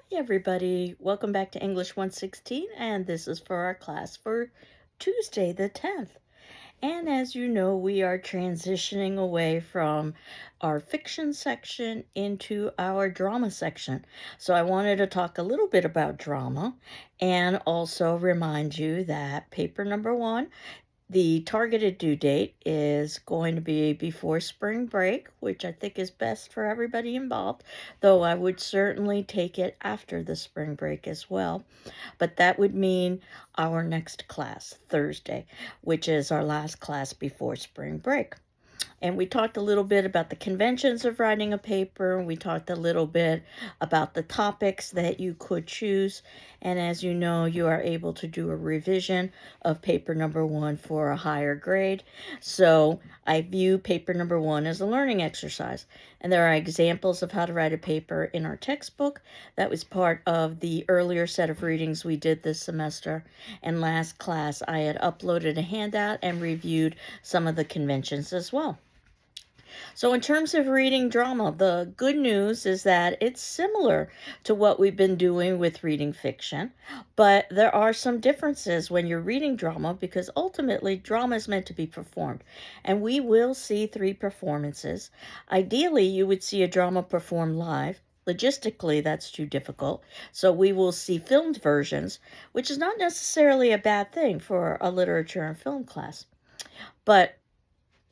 Hey everybody, welcome back to English 116, and this is for our class for Tuesday the 10th. And as you know, we are transitioning away from our fiction section into our drama section. So I wanted to talk a little bit about drama and also remind you that paper number one, the targeted due date is going to be before spring break, which I think is best for everybody involved, though I would certainly take it after the spring break as well. But that would mean our next class, Thursday, which is our last class before spring break. And we talked a little bit about the conventions of writing a paper. We talked a little bit about the topics that you could choose. And as you know, you are able to do a revision of paper number one for a higher grade. So I view paper number one as a learning exercise. And there are examples of how to write a paper in our textbook. That was part of the earlier set of readings we did this semester. And last class, I had uploaded a handout and reviewed some of the conventions as well. So, in terms of reading drama, the good news is that it's similar to what we've been doing with reading fiction, but there are some differences when you're reading drama because ultimately drama is meant to be performed. And we will see three performances. Ideally, you would see a drama performed live. Logistically, that's too difficult. So we will see filmed versions, which is not necessarily a bad thing for a literature and film class. But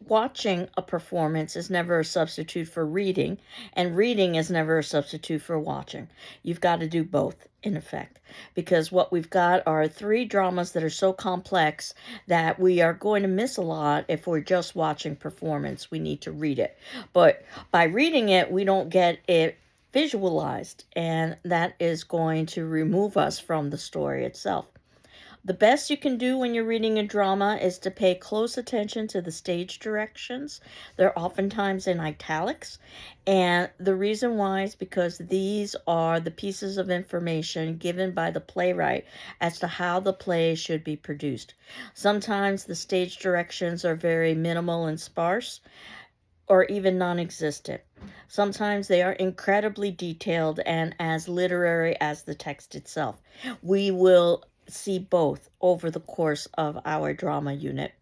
watching a performance is never a substitute for reading, and reading is never a substitute for watching. You've got to do both, in effect, because what we've got are three dramas that are so complex that we are going to miss a lot if we're just watching performance. We need to read it. But by reading it, we don't get it visualized, and that is going to remove us from the story itself. The best you can do when you're reading a drama is to pay close attention to the stage directions. They're oftentimes in italics. And the reason why is because these are the pieces of information given by the playwright as to how the play should be produced. Sometimes the stage directions are very minimal and sparse or even non existent. Sometimes they are incredibly detailed and as literary as the text itself. We will see both over the course of our drama unit.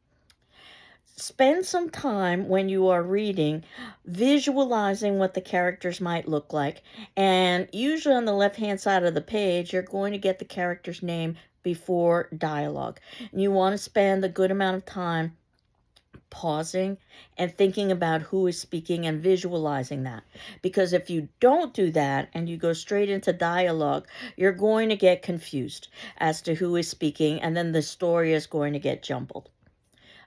Spend some time when you are reading visualizing what the characters might look like. And usually on the left hand side of the page, you're going to get the character's name before dialogue. And you want to spend a good amount of time pausing and thinking about who is speaking and visualizing that. Because if you don't do that and you go straight into dialogue, you're going to get confused as to who is speaking, and then the story is going to get jumbled.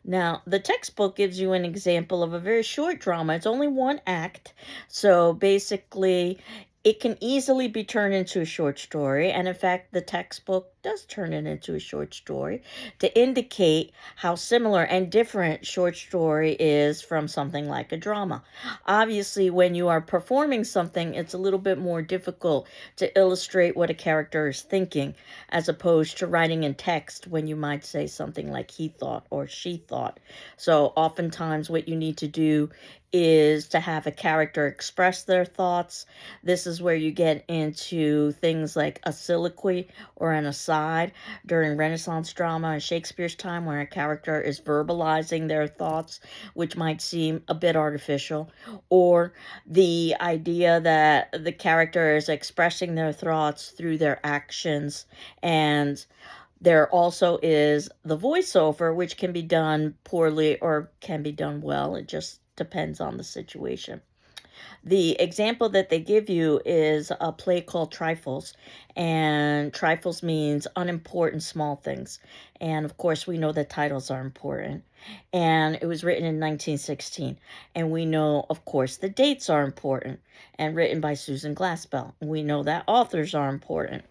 Now, the textbook gives you an example of a very short drama. It's only one act. So basically, it can easily be turned into a short story. And in fact, the textbook does turn it into a short story to indicate how similar and different short story is from something like a drama. Obviously, when you are performing something, it's a little bit more difficult to illustrate what a character is thinking as opposed to writing in text when you might say something like he thought or she thought. So oftentimes what you need to do is to have a character express their thoughts. This is where you get into things like a soliloquy or an aside during Renaissance drama and Shakespeare's time, where a character is verbalizing their thoughts, which might seem a bit artificial, or the idea that the character is expressing their thoughts through their actions. And there also is the voiceover, which can be done poorly or can be done well. It just depends on the situation. The example that they give you is a play called Trifles, and Trifles means unimportant small things. And of course, we know that titles are important. And it was written in 1916. And we know, of course, the dates are important and written by Susan Glaspell. We know that authors are important.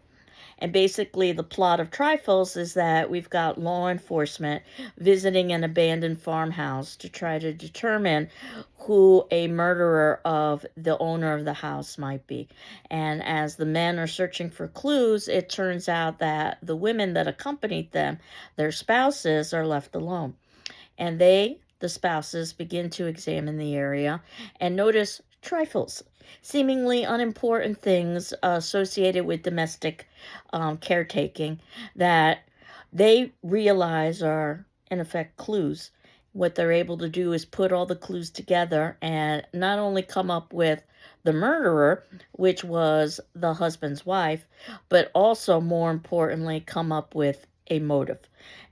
And basically, the plot of Trifles is that we've got law enforcement visiting an abandoned farmhouse to try to determine who a murderer of the owner of the house might be. And as the men are searching for clues, it turns out that the women that accompanied them, their spouses, are left alone. And they, the spouses, begin to examine the area and notice trifles, seemingly unimportant things associated with domestic caretaking that they realize are, in effect, clues. What they're able to do is put all the clues together and not only come up with the murderer, which was the husband's wife, but also, more importantly, come up with a motive.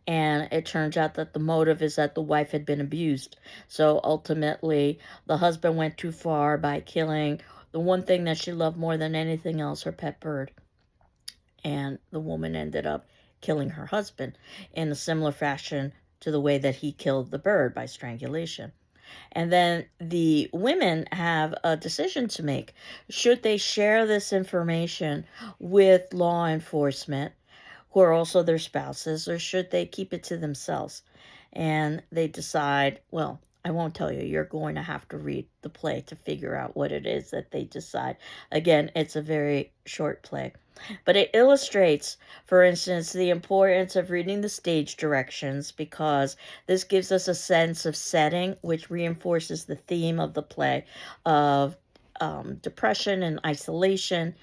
And it turns out that the motive is that the wife had been abused. So ultimately, the husband went too far by killing the one thing that she loved more than anything else, her pet bird. And the woman ended up killing her husband in a similar fashion to the way that he killed the bird, by strangulation. And then the women have a decision to make. Should they share this information with law enforcement, who are also their spouses, or should they keep it to themselves? And they decide, well, I won't tell you. You're going to have to read the play to figure out what it is that they decide. Again, it's a very short play. But it illustrates, for instance, the importance of reading the stage directions, because this gives us a sense of setting, which reinforces the theme of the play of depression and isolation.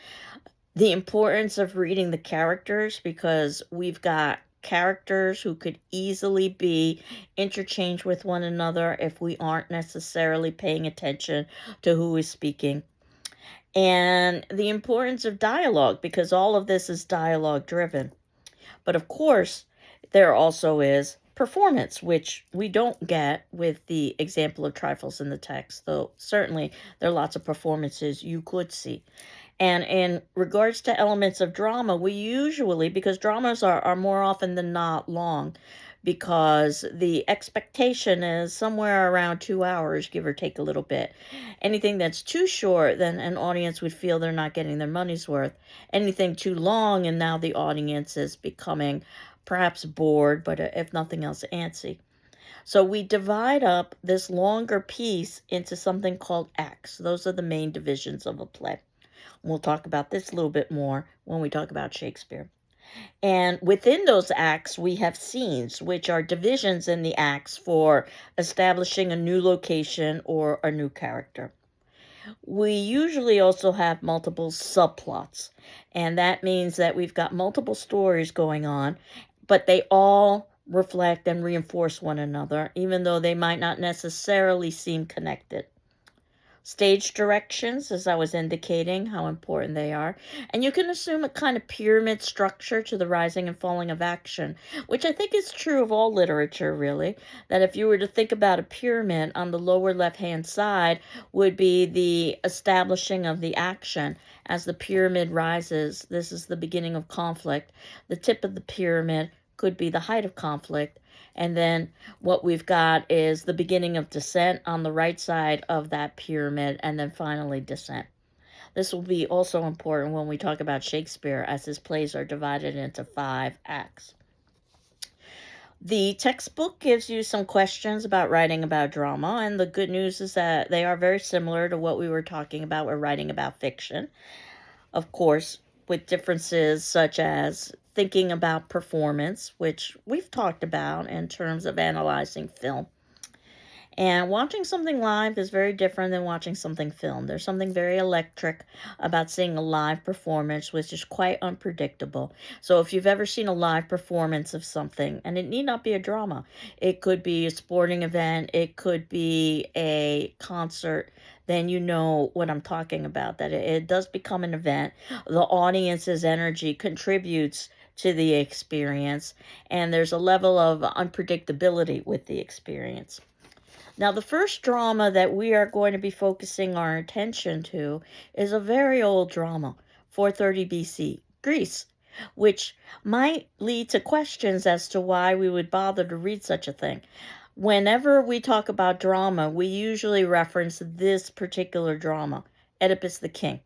The importance of reading the characters, because we've got characters who could easily be interchanged with one another if we aren't necessarily paying attention to who is speaking. And the importance of dialogue, because all of this is dialogue driven. But of course, there also is performance, which we don't get with the example of trifles in the text, though certainly there are lots of performances you could see. And in regards to elements of drama, we usually, because dramas are more often than not long, because the expectation is somewhere around 2 hours, give or take a little bit. Anything that's too short, then an audience would feel they're not getting their money's worth. Anything too long, and now the audience is becoming perhaps bored, but if nothing else, antsy. So we divide up this longer piece into something called acts. Those are the main divisions of a play. We'll talk about this a little bit more when we talk about Shakespeare. And within those acts, we have scenes, which are divisions in the acts for establishing a new location or a new character. We usually also have multiple subplots, and that means that we've got multiple stories going on, but they all reflect and reinforce one another, even though they might not necessarily seem connected. Stage directions, as I was indicating, how important they are. And you can assume a kind of pyramid structure to the rising and falling of action, which I think is true of all literature, really. That if you were to think about a pyramid, on the lower left-hand side would be the establishing of the action. As the pyramid rises, this is the beginning of conflict. The tip of the pyramid could be the height of conflict. And then what we've got is the beginning of descent on the right side of that pyramid, and then finally descent. This will be also important when we talk about Shakespeare, as his plays are divided into 5 acts. The textbook gives you some questions about writing about drama, and the good news is that they are very similar to what we were talking about when writing about fiction. Of course, with differences such as thinking about performance, which we've talked about in terms of analyzing film. And watching something live is very different than watching something filmed. There's something very electric about seeing a live performance, which is quite unpredictable. So if you've ever seen a live performance of something, and it need not be a drama, it could be a sporting event, it could be a concert, then you know what I'm talking about, that it does become an event. The audience's energy contributes to the experience, and there's a level of unpredictability with the experience. Now, the first drama that we are going to be focusing our attention to is a very old drama, 430 BC, Greece, which might lead to questions as to why we would bother to read such a thing. Whenever we talk about drama, we usually reference this particular drama, Oedipus the King.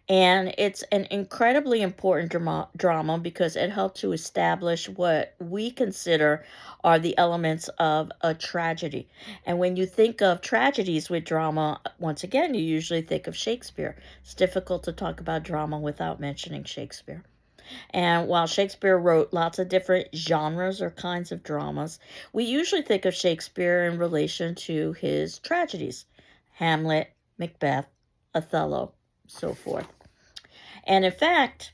And it's an incredibly important drama because it helped to establish what we consider are the elements of a tragedy. And when you think of tragedies with drama, once again, you usually think of Shakespeare. It's difficult to talk about drama without mentioning Shakespeare. And while Shakespeare wrote lots of different genres or kinds of dramas, we usually think of Shakespeare in relation to his tragedies, Hamlet, Macbeth, Othello, so forth. And in fact,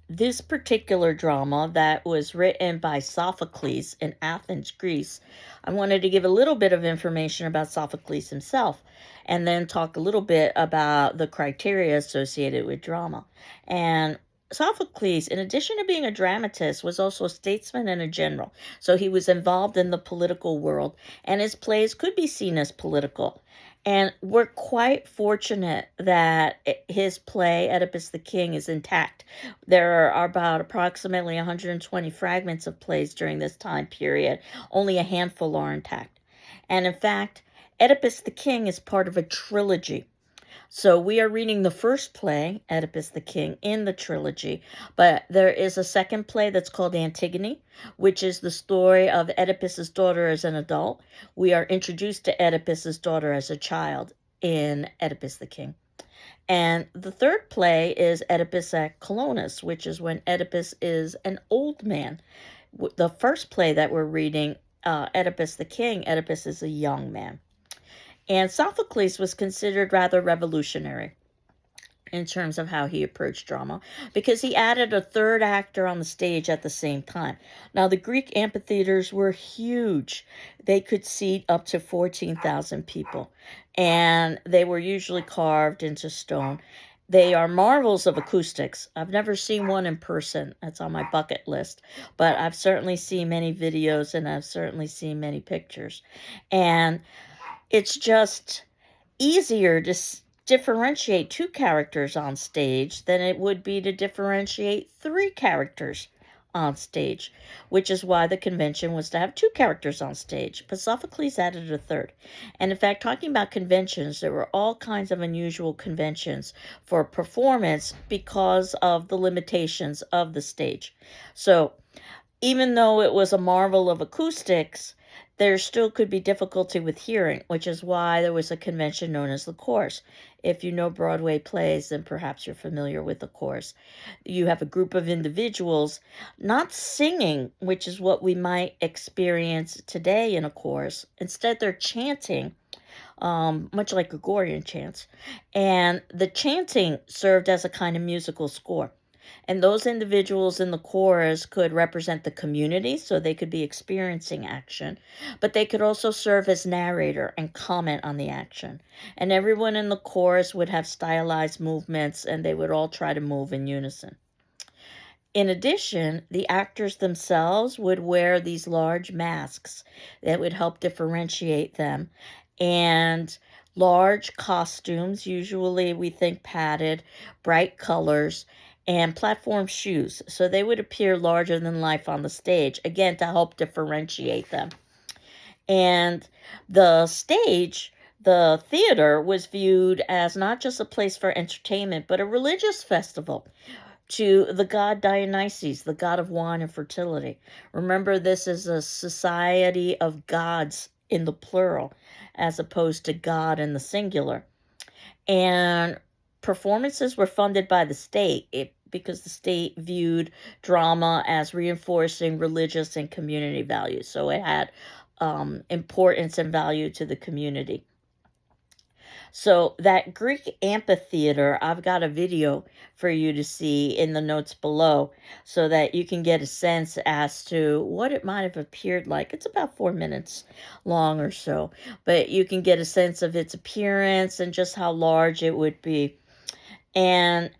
this particular drama that was written by Sophocles in Athens, Greece, I wanted to give a little bit of information about Sophocles himself and then talk a little bit about the criteria associated with drama. And Sophocles, in addition to being a dramatist, was also a statesman and a general. So he was involved in the political world, and his plays could be seen as political. And we're quite fortunate that his play, Oedipus the King, is intact. There are about approximately 120 fragments of plays during this time period. Only a handful are intact. And in fact, Oedipus the King is part of a trilogy. So we are reading the first play, Oedipus the King, in the trilogy, but there is a second play that's called Antigone, which is the story of Oedipus's daughter as an adult. We are introduced to Oedipus's daughter as a child in Oedipus the King. And the third play is Oedipus at Colonus, which is when Oedipus is an old man. The first play that we're reading, Oedipus the King, Oedipus is a young man. And Sophocles was considered rather revolutionary in terms of how he approached drama because he added a third actor on the stage at the same time. Now, the Greek amphitheaters were huge. They could seat up to 14,000 people, and they were usually carved into stone. They are marvels of acoustics. I've never seen one in person. That's on my bucket list. But I've certainly seen many videos and I've certainly seen many pictures. And it's just easier to differentiate two characters on stage than it would be to differentiate three characters on stage, which is why the convention was to have two characters on stage. But Sophocles added a third. And in fact, talking about conventions, there were all kinds of unusual conventions for performance because of the limitations of the stage. So even though it was a marvel of acoustics, there still could be difficulty with hearing, which is why there was a convention known as the chorus. If you know Broadway plays, then perhaps you're familiar with the chorus. You have a group of individuals not singing, which is what we might experience today in a chorus. Instead, they're chanting, much like Gregorian chants. And the chanting served as a kind of musical score. And those individuals in the chorus could represent the community, so they could be experiencing action, but they could also serve as narrator and comment on the action. And everyone in the chorus would have stylized movements, and they would all try to move in unison. In addition, the actors themselves would wear these large masks that would help differentiate them, and large costumes, usually we think padded, bright colors, and platform shoes. So they would appear larger than life on the stage, again, to help differentiate them. And the stage, the theater, was viewed as not just a place for entertainment, but a religious festival to the god Dionysus, the god of wine and fertility. Remember, this is a society of gods in the plural, as opposed to God in the singular. And performances were funded by the state because the state viewed drama as reinforcing religious and community values. So it had importance and value to the community. So that Greek amphitheater, I've got a video for you to see in the notes below so that you can get a sense as to what it might have appeared like. It's about 4 minutes long or so, but you can get a sense of its appearance and just how large it would be. And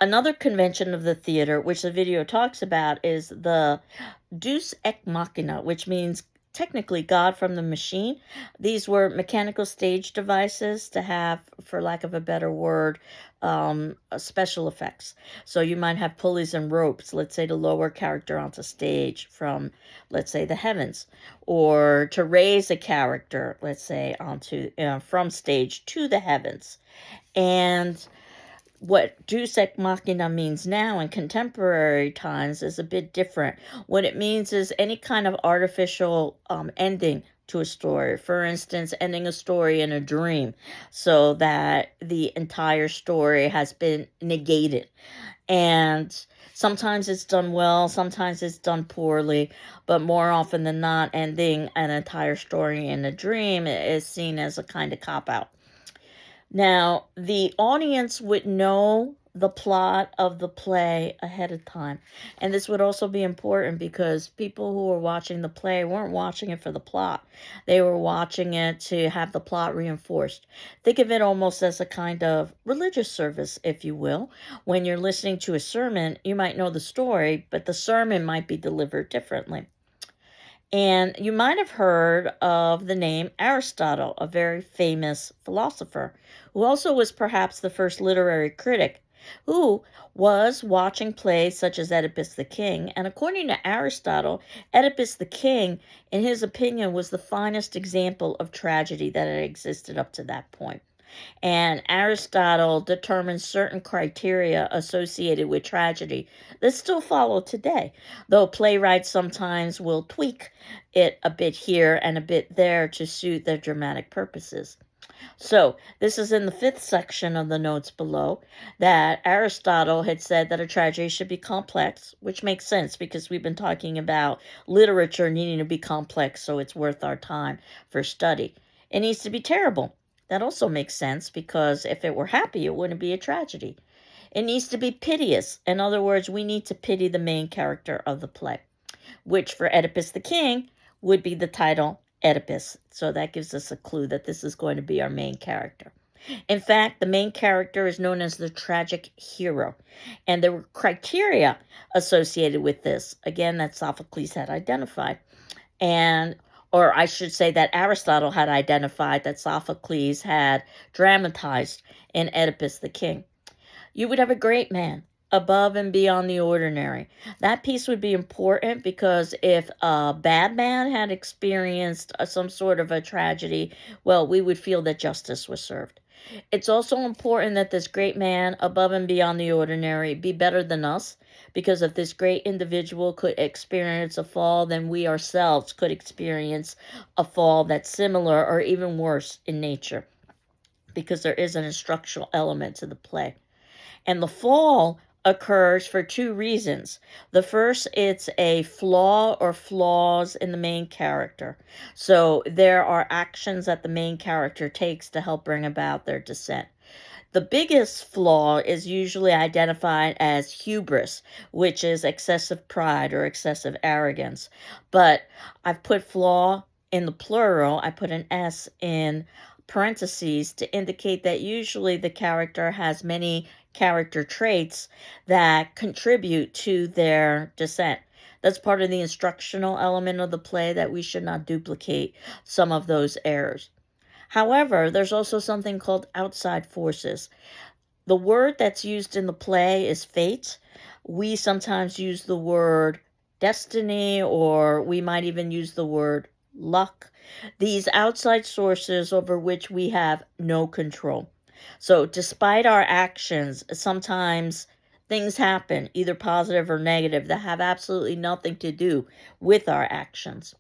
another convention of the theater, which the video talks about, is the Deus Ex Machina, which means technically God from the machine. These were mechanical stage devices to have, for lack of a better word, special effects. So you might have pulleys and ropes, let's say, to lower a character onto stage from, let's say, the heavens, or to raise a character, let's say, onto from stage to the heavens. And what Deus Ex Machina means now in contemporary times is a bit different. What it means is any kind of artificial ending to a story. For instance, ending a story in a dream so that the entire story has been negated. And sometimes it's done well, sometimes it's done poorly, but more often than not, ending an entire story in a dream is seen as a kind of cop-out. Now, the audience would know the plot of the play ahead of time. And this would also be important because people who were watching the play weren't watching it for the plot. They were watching it to have the plot reinforced. Think of it almost as a kind of religious service, if you will. When you're listening to a sermon, you might know the story, but the sermon might be delivered differently. And you might have heard of the name Aristotle, a very famous philosopher, who also was perhaps the first literary critic, who was watching plays such as Oedipus the King. And according to Aristotle, Oedipus the King, in his opinion, was the finest example of tragedy that had existed up to that point. And Aristotle determined certain criteria associated with tragedy that still follow today, though playwrights sometimes will tweak it a bit here and a bit there to suit their dramatic purposes. So, this is in the fifth section of the notes below that Aristotle had said that a tragedy should be complex, which makes sense because we've been talking about literature needing to be complex so it's worth our time for study. It needs to be terrible. That also makes sense because if it were happy, it wouldn't be a tragedy. It needs to be piteous. In other words, we need to pity the main character of the play, which for Oedipus the King would be the title Oedipus. So that gives us a clue that this is going to be our main character. In fact, the main character is known as the tragic hero. And there were criteria associated with this, again, that Sophocles had identified. Or I should say that Aristotle had identified that Sophocles had dramatized in Oedipus the King. You would have a great man, above and beyond the ordinary. That piece would be important because if a bad man had experienced some sort of a tragedy, well, we would feel that justice was served. It's also important that this great man, above and beyond the ordinary, be better than us, because if this great individual could experience a fall, then we ourselves could experience a fall that's similar or even worse in nature, because there is an instructional element to the play. And the fall occurs for two reasons. The first, it's a flaw or flaws in the main character. So there are actions that the main character takes to help bring about their descent. The biggest flaw is usually identified as hubris, which is excessive pride or excessive arrogance. But I've put flaw in the plural, I put an S in parentheses to indicate that usually the character has many character traits that contribute to their descent. That's part of the instructional element of the play, that we should not duplicate some of those errors. However, there's also something called outside forces. The word that's used in the play is fate. We sometimes use the word destiny, or we might even use the word luck. These outside sources over which we have no control. So, despite our actions, sometimes things happen, either positive or negative, that have absolutely nothing to do with our actions.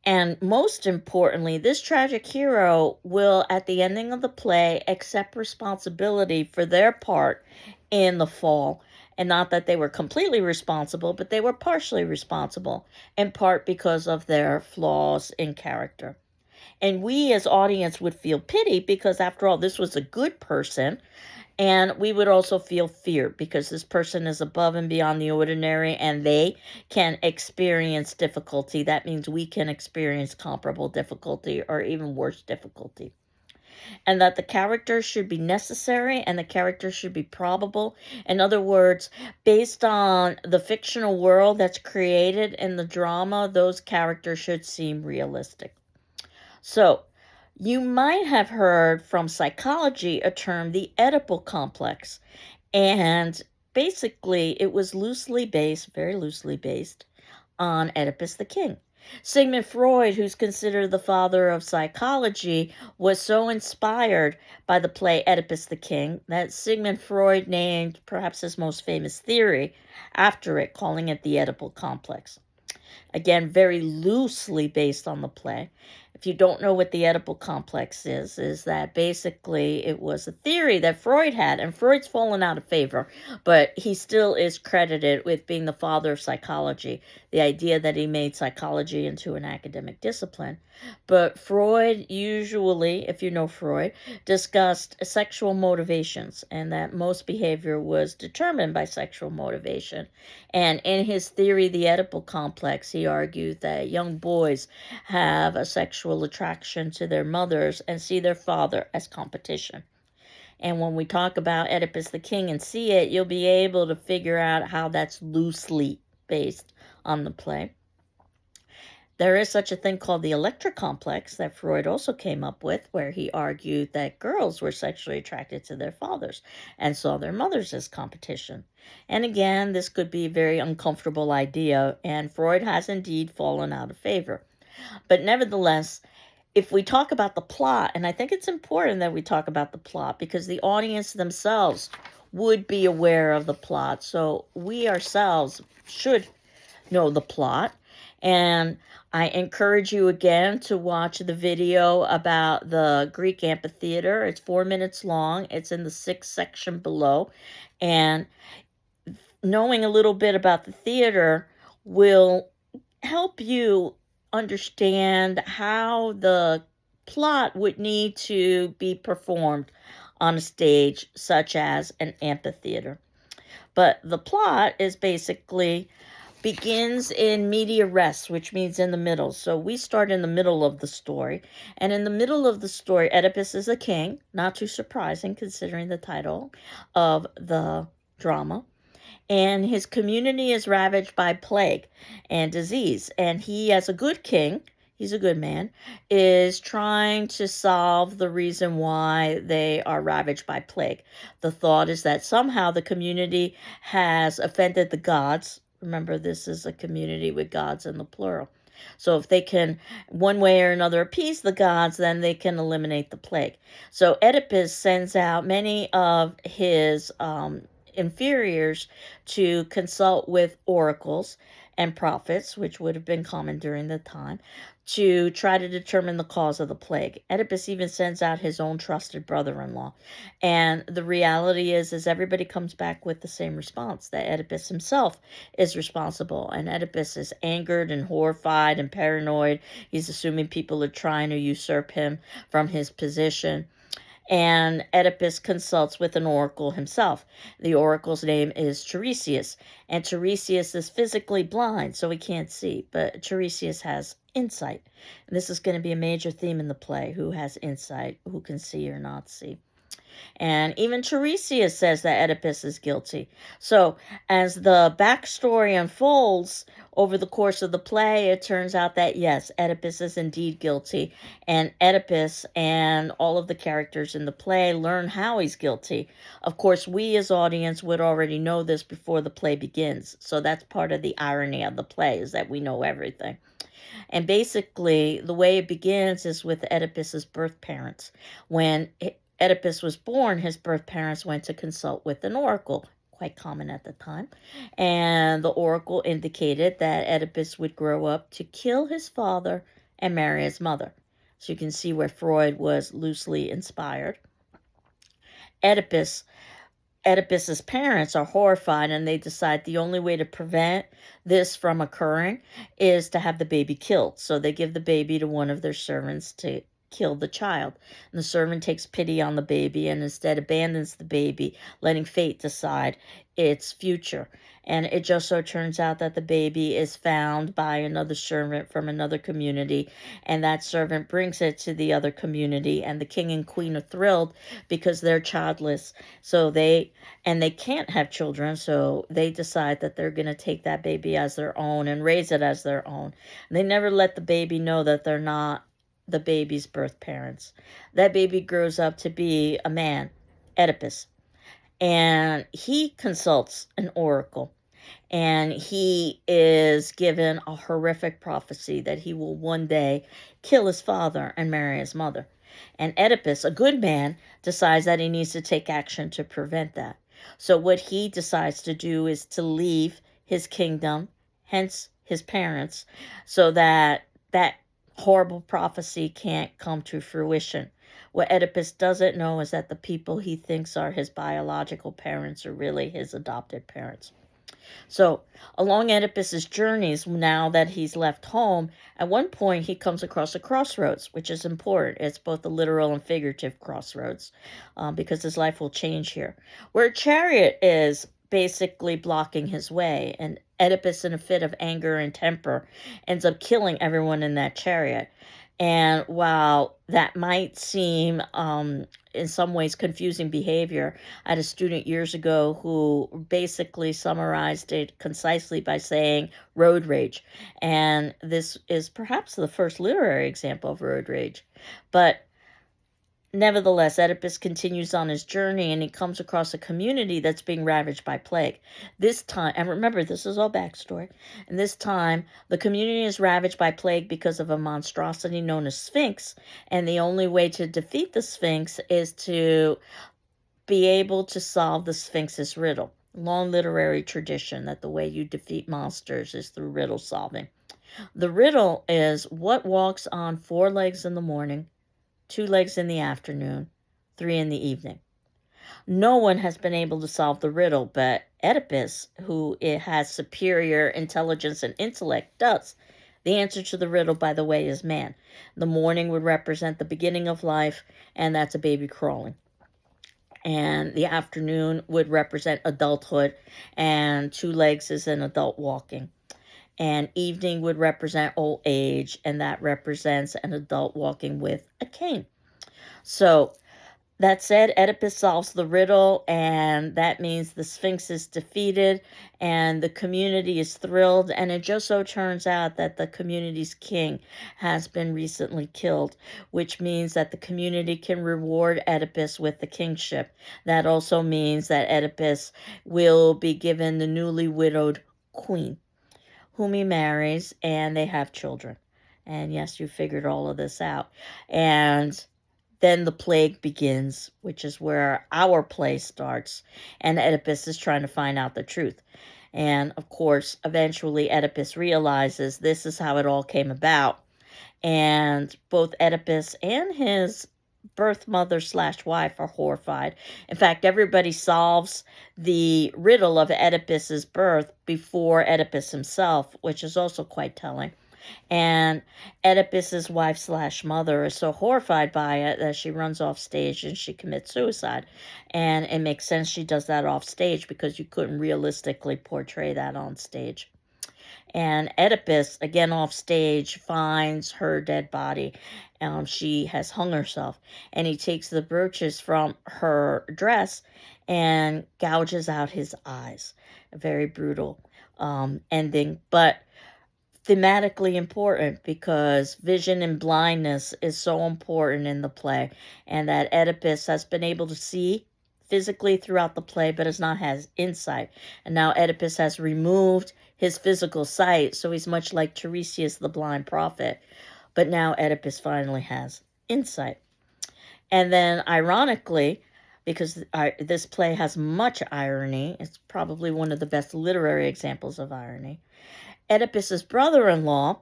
And most importantly, this tragic hero will, at the ending of the play, accept responsibility for their part in the fall. And not that they were completely responsible, but they were partially responsible, in part because of their flaws in character. And we as audience would feel pity because, after all, this was a good person. And we would also feel fear because this person is above and beyond the ordinary and they can experience difficulty. That means we can experience comparable difficulty or even worse difficulty. And that the character should be necessary and the character should be probable. In other words, based on the fictional world that's created in the drama, those characters should seem realistic. So, you might have heard from psychology a term, the Oedipal complex. And basically, it was loosely based, very loosely based, on Oedipus the King. Sigmund Freud, who's considered the father of psychology, was so inspired by the play Oedipus the King that Sigmund Freud named perhaps his most famous theory after it, calling it the Oedipal complex. Again, very loosely based on the play. If you don't know what the Oedipal complex is that basically it was a theory that Freud had, and Freud's fallen out of favor, but he still is credited with being the father of psychology, the idea that he made psychology into an academic discipline. But Freud usually, if you know Freud, discussed sexual motivations and that most behavior was determined by sexual motivation. And in his theory, the Oedipal complex, he argued that young boys have a sexual attraction to their mothers and see their father as competition. And when we talk about Oedipus the King and see it, you'll be able to figure out how that's loosely based on the play. There is such a thing called the Electra complex that Freud also came up with, where he argued that girls were sexually attracted to their fathers and saw their mothers as competition. And again, this could be a very uncomfortable idea, and Freud has indeed fallen out of favor. But nevertheless, if we talk about the plot, and I think it's important that we talk about the plot because the audience themselves would be aware of the plot. So we ourselves should know the plot. And I encourage you again to watch the video about the Greek amphitheater. It's 4 minutes long. It's in the 6th section below. And knowing a little bit about the theater will help you understand how the plot would need to be performed on a stage such as an amphitheater. But the plot is basically begins in media res, which means in the middle. So we start in the middle of the story. And in the middle of the story, Oedipus is a king, not too surprising considering the title of the drama. And his community is ravaged by plague and disease. And he, as a good king, he's a good man, is trying to solve the reason why they are ravaged by plague. The thought is that somehow the community has offended the gods. Remember, this is a community with gods in the plural. So if they can, one way or another, appease the gods, then they can eliminate the plague. So Oedipus sends out many of his inferiors to consult with oracles and prophets, which would have been common during the time, to try to determine the cause of the plague. Oedipus even sends out his own trusted brother-in-law. And the reality is everybody comes back with the same response, that Oedipus himself is responsible. And Oedipus is angered and horrified and paranoid. He's assuming people are trying to usurp him from his position. And Oedipus consults with an oracle himself. The oracle's name is Tiresias, and Tiresias is physically blind, so he can't see, but Tiresias has insight. And this is going to be a major theme in the play, who has insight, who can see or not see. And even Tiresias says that Oedipus is guilty. So as the backstory unfolds over the course of the play, it turns out that yes, Oedipus is indeed guilty. And Oedipus and all of the characters in the play learn how he's guilty. Of course, we as audience would already know this before the play begins. So that's part of the irony of the play, is that we know everything. And basically, the way it begins is with Oedipus's birth parents. When Oedipus was born, his birth parents went to consult with an oracle, quite common at the time. And the oracle indicated that Oedipus would grow up to kill his father and marry his mother. So you can see where Freud was loosely inspired. Oedipus's parents are horrified, and they decide the only way to prevent this from occurring is to have the baby killed. So they give the baby to one of their servants to kill the child. And the servant takes pity on the baby and instead abandons the baby, letting fate decide its future. And it just so turns out that the baby is found by another servant from another community, and that servant brings it to the other community, and the king and queen are thrilled because they're childless. So they can't have children, so they decide that they're going to take that baby as their own and raise it as their own. And they never let the baby know that they're not the baby's birth parents. That baby grows up to be a man, Oedipus, and he consults an oracle, and he is given a horrific prophecy that he will one day kill his father and marry his mother. And Oedipus, a good man, decides that he needs to take action to prevent that. So what he decides to do is to leave his kingdom, hence his parents, so that horrible prophecy can't come to fruition. What Oedipus doesn't know is that the people he thinks are his biological parents are really his adopted parents. So, along Oedipus's journeys, now that he's left home, at one point he comes across a crossroads, which is important. It's both a literal and figurative crossroads, because his life will change here, where a chariot is basically blocking his way, and Oedipus, in a fit of anger and temper, ends up killing everyone in that chariot. And while that might seem, in some ways, confusing behavior, I had a student years ago who basically summarized it concisely by saying road rage. And this is perhaps the first literary example of road rage. But nevertheless, Oedipus continues on his journey and he comes across a community that's being ravaged by plague. This time, and remember, this is all backstory, and this time the community is ravaged by plague because of a monstrosity known as Sphinx, and the only way to defeat the Sphinx is to be able to solve the Sphinx's riddle. Long literary tradition that the way you defeat monsters is through riddle solving. The riddle is what walks on 4 legs in the morning, 2 legs in the afternoon, 3 in the evening. No one has been able to solve the riddle, but Oedipus, who has superior intelligence and intellect, does. The answer to the riddle, by the way, is man. The morning would represent the beginning of life, and that's a baby crawling. And the afternoon would represent adulthood, and 2 legs is an adult walking. And evening would represent old age, and that represents an adult walking with a cane. So that said, Oedipus solves the riddle, and that means the Sphinx is defeated, and the community is thrilled. And it just so turns out that the community's king has been recently killed, which means that the community can reward Oedipus with the kingship. That also means that Oedipus will be given the newly widowed queen, whom he marries, and they have children. And yes, you figured all of this out. And then the plague begins, which is where our play starts, and Oedipus is trying to find out the truth. And of course, eventually Oedipus realizes this is how it all came about. And both Oedipus and his birth mother / wife are horrified. In fact, everybody solves the riddle of Oedipus's birth before Oedipus himself, which is also quite telling. And Oedipus's wife / mother is so horrified by it that she runs off stage and she commits suicide. And it makes sense she does that off stage because you couldn't realistically portray that on stage. And Oedipus, again off stage, finds her dead body. She has hung herself. And he takes the brooches from her dress and gouges out his eyes. A very brutal ending, but thematically important because vision and blindness is so important in the play. And that Oedipus has been able to see physically throughout the play, but has not had insight. And now Oedipus has removed his physical sight, so he's much like Tiresias the blind prophet. But now Oedipus finally has insight. And then, ironically, because this play has much irony, it's probably one of the best literary examples of irony. Oedipus's brother-in-law,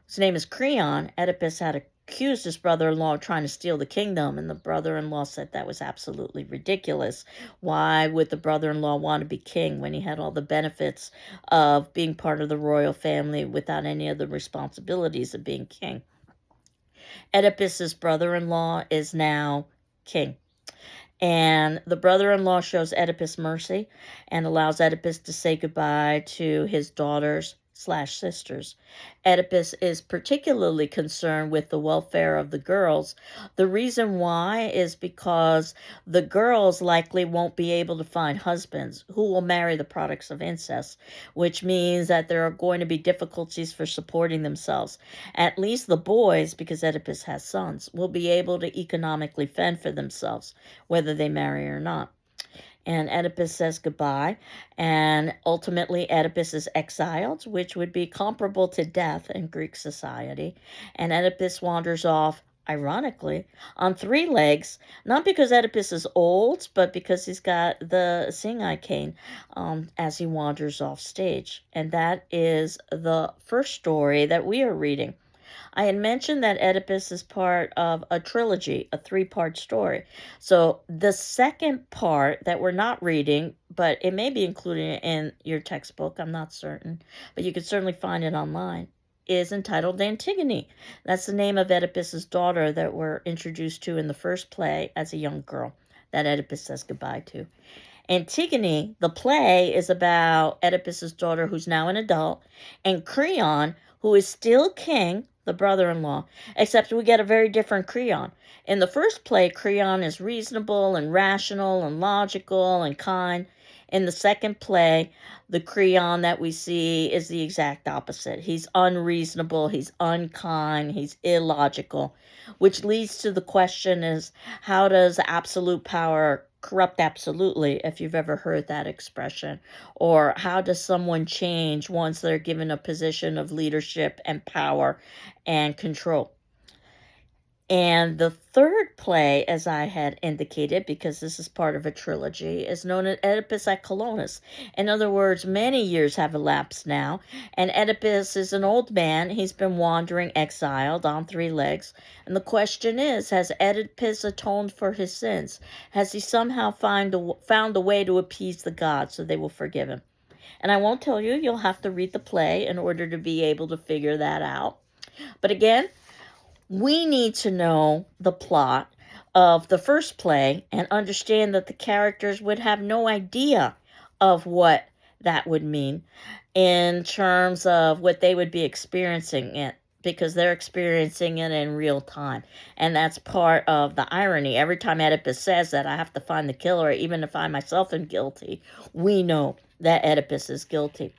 his name is Creon, Oedipus had accused his brother-in-law of trying to steal the kingdom, and the brother-in-law said that was absolutely ridiculous. Why would the brother-in-law want to be king when he had all the benefits of being part of the royal family without any of the responsibilities of being king? Oedipus's brother-in-law is now king. And the brother-in-law shows Oedipus mercy and allows Oedipus to say goodbye to his daughters / sisters. Oedipus is particularly concerned with the welfare of the girls. The reason why is because the girls likely won't be able to find husbands who will marry the products of incest, which means that there are going to be difficulties for supporting themselves. At least the boys, because Oedipus has sons, will be able to economically fend for themselves, whether they marry or not. And Oedipus says goodbye, and ultimately Oedipus is exiled, which would be comparable to death in Greek society. And Oedipus wanders off, ironically, on 3 legs, not because Oedipus is old, but because he's got the seeing eye cane as he wanders off stage. And that is the first story that we are reading. I had mentioned that Oedipus is part of a trilogy, a three-part story. So the second part that we're not reading, but it may be included in your textbook, I'm not certain, but you can certainly find it online, is entitled Antigone. That's the name of Oedipus's daughter that we're introduced to in the first play as a young girl that Oedipus says goodbye to. Antigone, the play, is about Oedipus's daughter, who's now an adult, and Creon, who is still king, the brother-in-law, except we get a very different Creon. In the first play, Creon is reasonable and rational and logical and kind. In the second play, the Creon that we see is the exact opposite. He's unreasonable, he's unkind, he's illogical, which leads to the question is, how does absolute power corrupt absolutely, if you've ever heard that expression? Or how does someone change once they're given a position of leadership and power and control? And the third play, as I had indicated, because this is part of a trilogy, is known as Oedipus at Colonus. In other words, many years have elapsed now, and Oedipus is an old man. He's been wandering, exiled, on three legs. And the question is, has Oedipus atoned for his sins? Has he somehow found a way to appease the gods so they will forgive him? And I won't tell you, you'll have to read the play in order to be able to figure that out. But again, we need to know the plot of the first play and understand that the characters would have no idea of what that would mean in terms of what they would be experiencing it, because they're experiencing it in real time. And that's part of the irony. Every time Oedipus says that I have to find the killer, even if I myself am guilty, we know that Oedipus is guilty.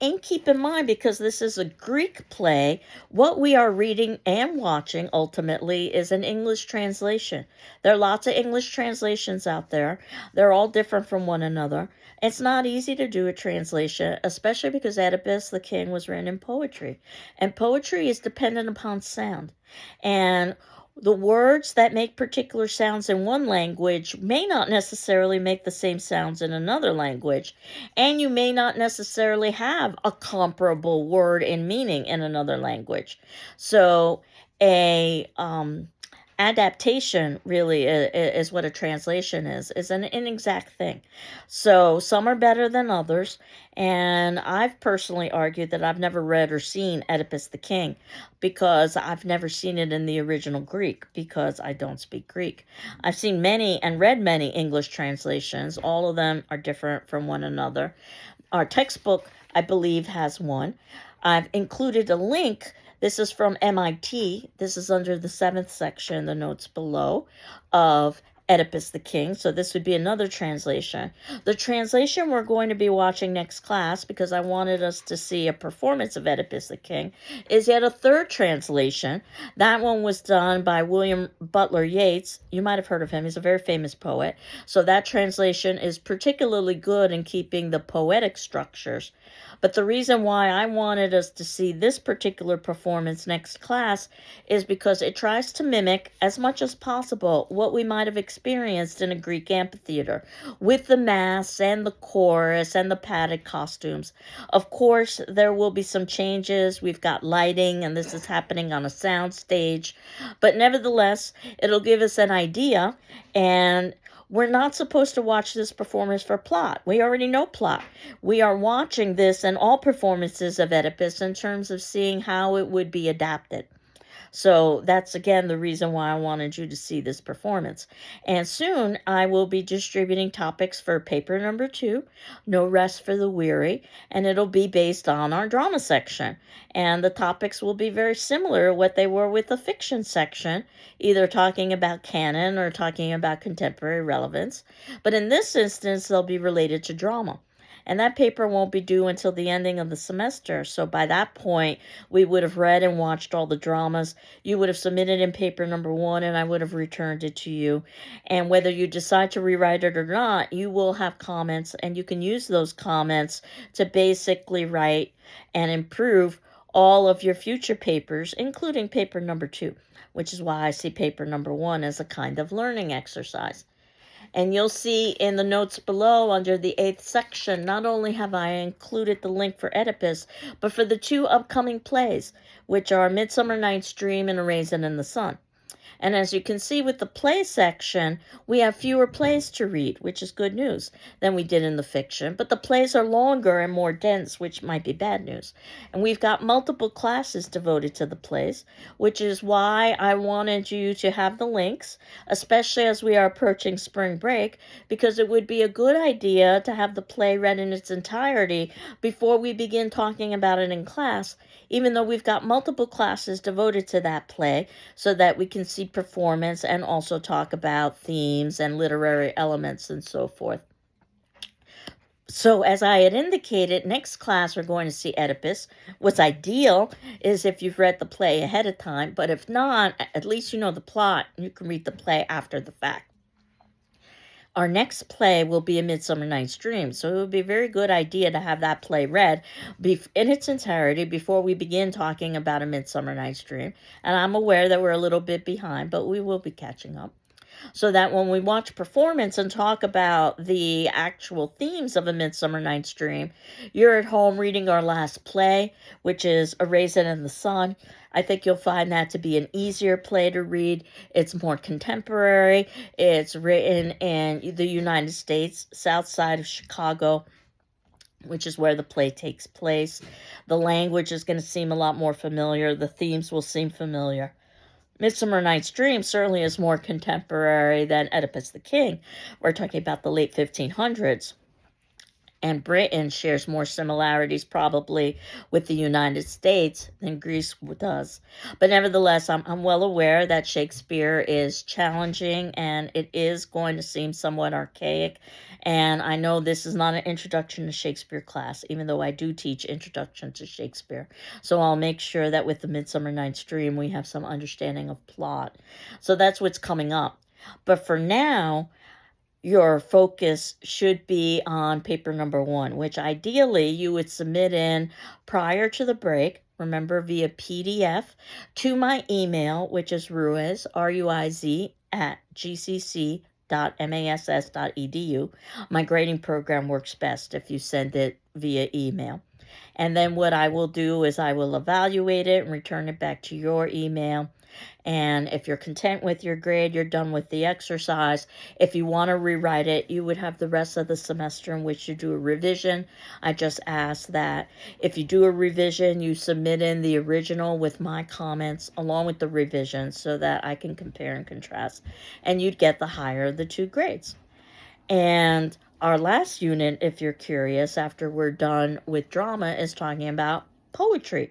And keep in mind, because this is a Greek play, what we are reading and watching ultimately is an English translation. There are lots of English translations out there. They're all different from one another. It's not easy to do a translation, especially because Oedipus, the king, was written in poetry. And poetry is dependent upon sound. And the words that make particular sounds in one language may not necessarily make the same sounds in another language, and you may not necessarily have a comparable word in meaning in another language. So a adaptation really is what a translation is an inexact thing. So some are better than others, and I've personally argued that I've never read or seen Oedipus the King because I've never seen it in the original Greek because I don't speak Greek. I've seen many and read many English translations. All of them are different from one another. Our textbook, I believe, has one. I've included a link. This is from MIT. This is under the 7th section, the notes below, of Oedipus the King. So this would be another translation. The translation we're going to be watching next class, because I wanted us to see a performance of Oedipus the King, is yet a third translation. That one was done by William Butler Yeats. You might have heard of him. He's a very famous poet. So that translation is particularly good in keeping the poetic structures. But the reason why I wanted us to see this particular performance next class is because it tries to mimic as much as possible what we might have experienced in a Greek amphitheater with the mass and the chorus and the padded costumes. Of course, there will be some changes. We've got lighting, and this is happening on a sound stage. But nevertheless, it'll give us an idea, and we're not supposed to watch this performance for plot. We already know plot. We are watching this and all performances of Oedipus in terms of seeing how it would be adapted. So that's, again, the reason why I wanted you to see this performance. And soon I will be distributing topics for paper number 2, No Rest for the Weary, and it'll be based on our drama section. And the topics will be very similar to what they were with the fiction section, either talking about canon or talking about contemporary relevance. But in this instance, they'll be related to drama. And that paper won't be due until the ending of the semester. So by that point, we would have read and watched all the dramas. You would have submitted in paper number 1, and I would have returned it to you. And whether you decide to rewrite it or not, you will have comments, and you can use those comments to basically write and improve all of your future papers, including paper number 2, which is why I see paper number 1 as a kind of learning exercise. And you'll see in the notes below under the 8th section, not only have I included the link for Oedipus, but for the 2 upcoming plays, which are Midsummer Night's Dream and A Raisin in the Sun. And as you can see with the play section, we have fewer plays to read, which is good news, than we did in the fiction. But the plays are longer and more dense, which might be bad news. And we've got multiple classes devoted to the plays, which is why I wanted you to have the links, especially as we are approaching spring break, because it would be a good idea to have the play read in its entirety before we begin talking about it in class, even though we've got multiple classes devoted to that play, so that we can see performance and also talk about themes and literary elements and so forth. So as I had indicated, next class we're going to see Oedipus. What's ideal is if you've read the play ahead of time, but if not, at least you know the plot and you can read the play after the fact. Our next play will be A Midsummer Night's Dream, so it would be a very good idea to have that play read in its entirety before we begin talking about A Midsummer Night's Dream. And I'm aware that we're a little bit behind, but we will be catching up, so that when we watch performance and talk about the actual themes of A Midsummer Night's Dream, you're at home reading our last play, which is A Raisin in the Sun. I think you'll find that to be an easier play to read. It's more contemporary. It's written in the United States, south side of Chicago, which is where the play takes place. The language is going to seem a lot more familiar. The themes will seem familiar. Midsummer Night's Dream certainly is more contemporary than Oedipus the King. We're talking about the late 1500s. And Britain shares more similarities probably with the United States than Greece does. But nevertheless, I'm well aware that Shakespeare is challenging and it is going to seem somewhat archaic. And I know this is not an introduction to Shakespeare class, even though I do teach introduction to Shakespeare. So I'll make sure that with the Midsummer Night's Dream, we have some understanding of plot. So that's what's coming up. But for now, your focus should be on paper number 1, which ideally you would submit in prior to the break, remember via PDF, to my email, which is Ruiz, R-U-I-Z, at gcc.mass.edu. My grading program works best if you send it via email. And then what I will do is I will evaluate it and return it back to your email. And if you're content with your grade, you're done with the exercise. If you want to rewrite it, you would have the rest of the semester in which you do a revision. I just ask that if you do a revision, you submit in the original with my comments along with the revision so that I can compare and contrast. And you'd get the higher of the 2 grades. And our last unit, if you're curious, after we're done with drama, is talking about poetry.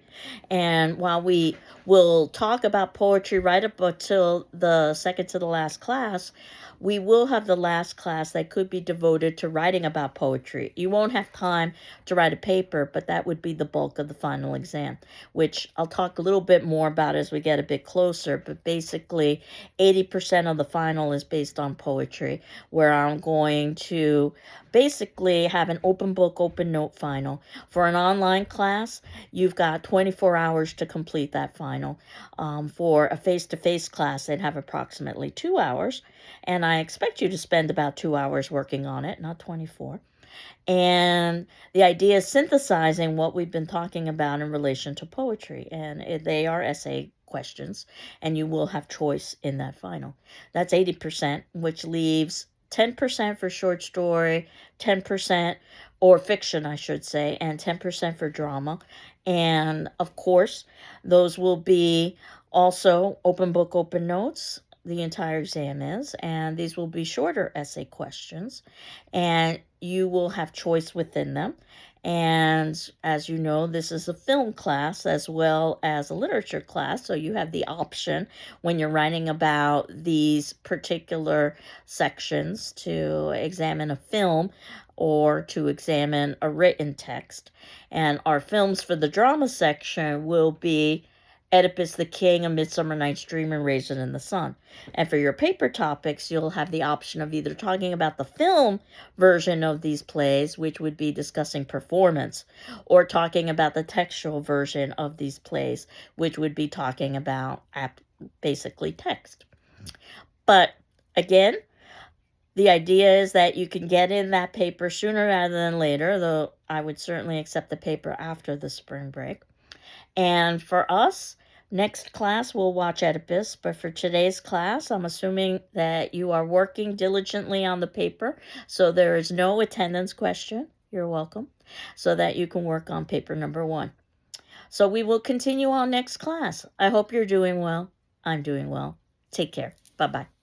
And while we will talk about poetry right up until the second to the last class, we will have the last class that could be devoted to writing about poetry. You won't have time to write a paper, but that would be the bulk of the final exam, which I'll talk a little bit more about as we get a bit closer. But basically, 80% of the final is based on poetry, where I'm going to basically have an open book, open note final. For an online class, you've got 24 hours to complete that final. For a face-to-face class, they'd have approximately 2 hours. And I expect you to spend about 2 hours working on it, not 24. And the idea is synthesizing what we've been talking about in relation to poetry. And they are essay questions, and you will have choice in that final. That's 80%, which leaves 10% for short story, 10% or fiction, I should say, and 10% for drama. And of course, those will be also open book, open notes. The entire exam is, and these will be shorter essay questions, and you will have choice within them. And as you know, this is a film class as well as a literature class, so you have the option when you're writing about these particular sections to examine a film or to examine a written text. And our films for the drama section will be Oedipus the King, A Midsummer Night's Dream, and Raisin in the Sun. And for your paper topics, you'll have the option of either talking about the film version of these plays, which would be discussing performance, or talking about the textual version of these plays, which would be talking about basically text. But again, The idea is that you can get in that paper sooner rather than later, though I would certainly accept the paper after the spring break. And for us, next class we'll watch Oedipus, but for today's class, I'm assuming that you are working diligently on the paper, so there is no attendance question. You're welcome, so that you can work on paper number 1. So we will continue on next class. I hope you're doing well. I'm doing well. Take care. Bye-bye.